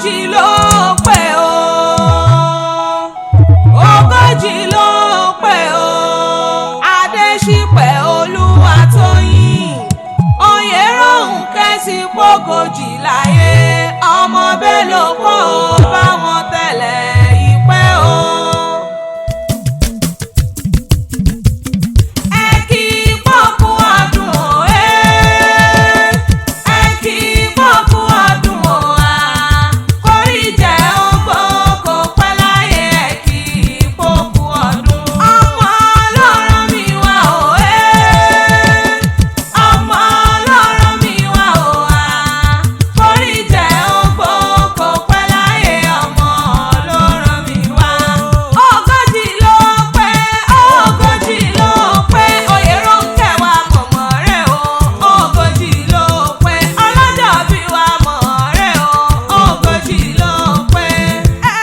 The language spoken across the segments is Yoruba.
ogójì ló pé o, ogójì ló pé o. Adéṣípẹ̀ Olúwatóyìn Oyèrónkẹ́ ti pógójì láyé, ọmọ Bello kò bá wọn tẹ̀lé ìpẹ́ o. Ẹ kí pọ́kú ọdún o, ẹ kí pọ́kú ọdún o, kórí jẹ́ ogbó kò pẹ́ láyé, ẹ kí pọ́kú ọdún. Ọmọ ọlọ́rọ̀ mi wá o, ọmọ ọlọ́rọ̀ mi wá o, kórí jẹ́ ogbó kò pẹ́ láyé, ọmọ ọlọ́rọ̀ mi wá. Ogójì ló pé, ogójì ló pé, Oyèrónkẹ́ wa mọ̀mọ́ rẹ̀ o, ogójì ló pé, ọlọ́jọ́ bí wa mọ̀ rẹ̀ o, ogójì ló pé. Ẹ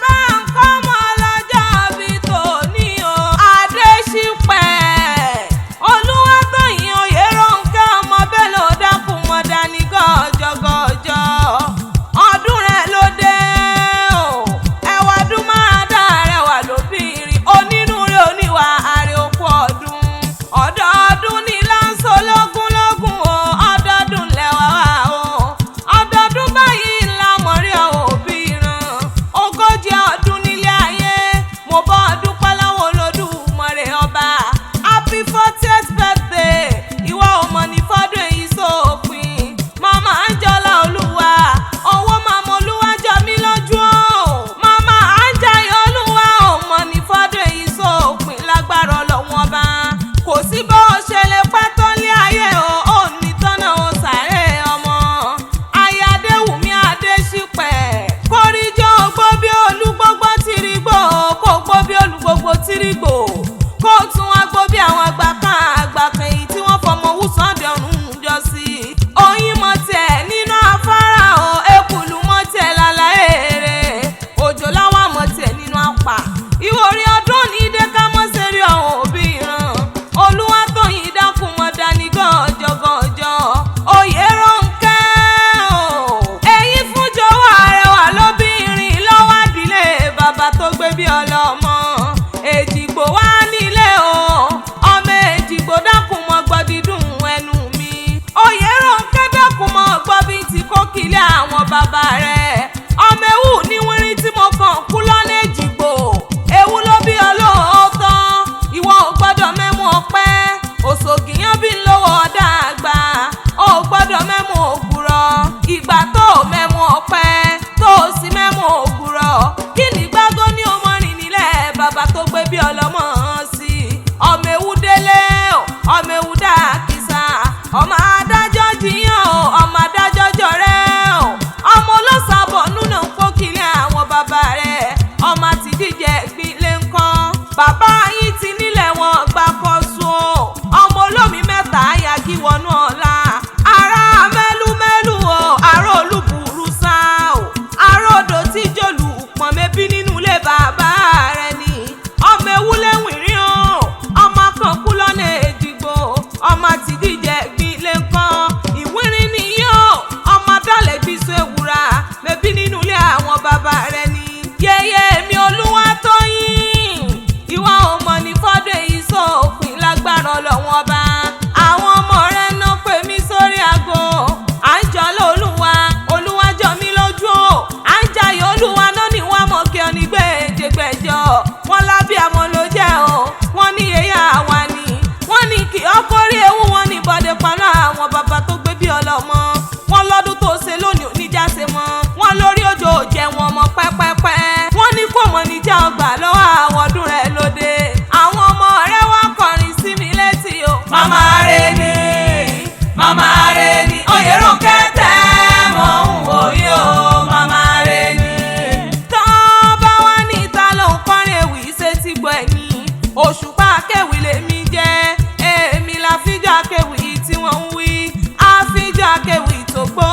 bá ń kọ́ mọ́ lọ́jọ́ bí tòní o. Adéṣípẹ̀ Olúwatóyìn Oyèrónkẹ́ ọmọ Bello dákun mọ́ dání gọ́jọ́gọ́jọ́, ọdún rẹ̀ ló dé o. Ẹwà ọdún máràdá rẹwà lóbìnrin, onínúure oníwà àrè òkú ọdún. Ọdọọdún ní láńsọ lógúnlógún o, ọdọọdún lẹ́wà wá o. Ọdọọdún báyìí ńlá mọ̀rí obìnrin. Ogójì ọdún nílé ayé, mo bọ́ ọdún pẹ́láwọ̀ Olódùmarè ọba. Happy 40th birthday, ìwọ ọmọ ní fọ́dún èyí sópin. Màmá Àǹjọ́lá Olúwa, owó màmá Olúwa jọ mí lójú o. Màmá Àǹjàyè Olúwa, ọmọ ní fọ́dún èyí sópin lágbára Ọlọ́run ọba. Kò sí bó ṣe lè pẹ́ tó lé ayé o, ò ní tọ́nà o sàré ọmọ. Aya Adéwùmí Adéṣípẹ̀, kóríjọ́ gbó bí olúgbógbó tìrìgbò, kó gbó bí olúgbógbó tìrìgbò, kó tún wá gbó bí àwọn àgbà kan èyí tí wọ́n fọmọ wù Sunday ọ̀run jọ sí. Oyin mọ̀ tiẹ̀ nínú afárá o, ekùlù mọ̀ tiẹ̀ lálá èrè, òjò láwà mọ̀ tiẹ̀ nínú apà. Ìwòrí ọdún ní dé ká mọ́ sẹ́rí ọ̀hún obìnrin. Olúwatóyìn dákun mọ́ dání gọ́jọ́gọ́jọ́, Oyèrónkẹ́ o. Èyí fún jọ̀wọ́ àrẹwà lóbìnrin lọ́wọ́ àdílé bàbá tó gbé bí ọlọ́mọ. Èjìgbò wá nílé o, ọmọ Èjìgbò dákun mọ́ gbọ́ dídùn ẹnu mi. Oyèrónkẹ́ dákun mọ́ gbọ́ bí ti kó kílẹ̀ àwọn bàbá rẹ̀. Ọmọ ewu ní wírín tí mo kàn kú lọ́nà Èjìgbò, ewu ló bí ọlọ́ọ̀tọ́. Ìwọ ò gbọ́dọ̀ mẹ́mú ọpẹ́, òṣògìyàn bí ń lówó ọ̀dà àgbà. Ò gbọ́dọ̀ mẹ́mú ògùrọ̀, ìgbà tó mẹ́mú ọpẹ́ tó sì mẹ́mú ògùrọ̀. Kí ni gbágbó ní ọmọ rìn nílẹ̀ bàbá tó gbé bí ọlọ́mọ sí. Ọmọ ewu délé o, ọmọ ewu dàkísà, ọmọ adájọ́ jiyàn o, ọmọ adájọ́ jọrẹ́ o. Ọmọ olóṣàbọ̀ núnà ń kó kiri àwọn bàbá rẹ̀, ọmọ àti díjẹ ìpínlẹ̀ ńkọ́. Bàbá yín ti nílẹ̀ wọn gbà kọ́ sùn o, ọmọ olómi mẹ́ta yagi wọnú ọ̀la. Ará mẹ́lúmẹ́lú o, ará olúburú sá o, ará odò tí jòlù pọ̀n mẹ́bí nínú ilé bàbá rẹ̀ ni. Ọmọ ewu lẹ́wìnrín o, ọmọ kan kú lọ́nà Èjìgbò, ọmọ àti díjẹ ìpínlẹ̀ ńkọ́. Ìwírin nìyí o, ọmọ dálẹ̀ bí so ewúra mẹ́bí nínú ilé àwọn bàbá rẹ̀ ni. Yèyé mi Olúwatóyìn, ìwọ ọmọ ní fọ́dún èyí sópin lágbára Ọlọ́run ọba. Àwọn ọmọ rẹ̀ náà pè mí sórí aago. Àǹjọ́lá Olúwa, Olúwa jọ mí lójú o. Àǹjàyè Olúwa náà ní wọ́n mọ̀ kí ọ ní gbèjègbèjọ. Wọ́n lábí àmọ́ ló jẹ́ o, wọ́n ní yẹ̀yà wa ni. Wọ́n ní kí ọkọ̀rí ewu, wọ́n ní bọ́dé paná àwọn bàbá tó gbé bí ọlọ́mọ. Wọ́n lọ́dún tó ṣe lónìí oníjà ṣe mọ́. Wọ́n lórí òjò jẹ́ wọn mọ́ pẹ́pẹ́pẹ́. Wọ́n ní kò mọ̀ níjà ọgbà lọ́wọ́ àwọn ọdún rẹ̀ lóde. Àwọn ọmọ rẹ̀ wá kọrin sí mi létí o. Màmá rẹ̀ ni, màmá rẹ̀ ni, Oyèrónkẹ́ tẹ́ mọ̀ ń wòye o. Màmá rẹ̀ ni. Tán bá wá ní ìta ló ń kọrin ewì ṣe ti gbọ́ ẹ̀yìn. Òṣùpá akéwì lèmi jẹ́, èmi la fíjọ́ akéwì tí wọ́n ń wí. Àfíjọ́ akéwì tó gbó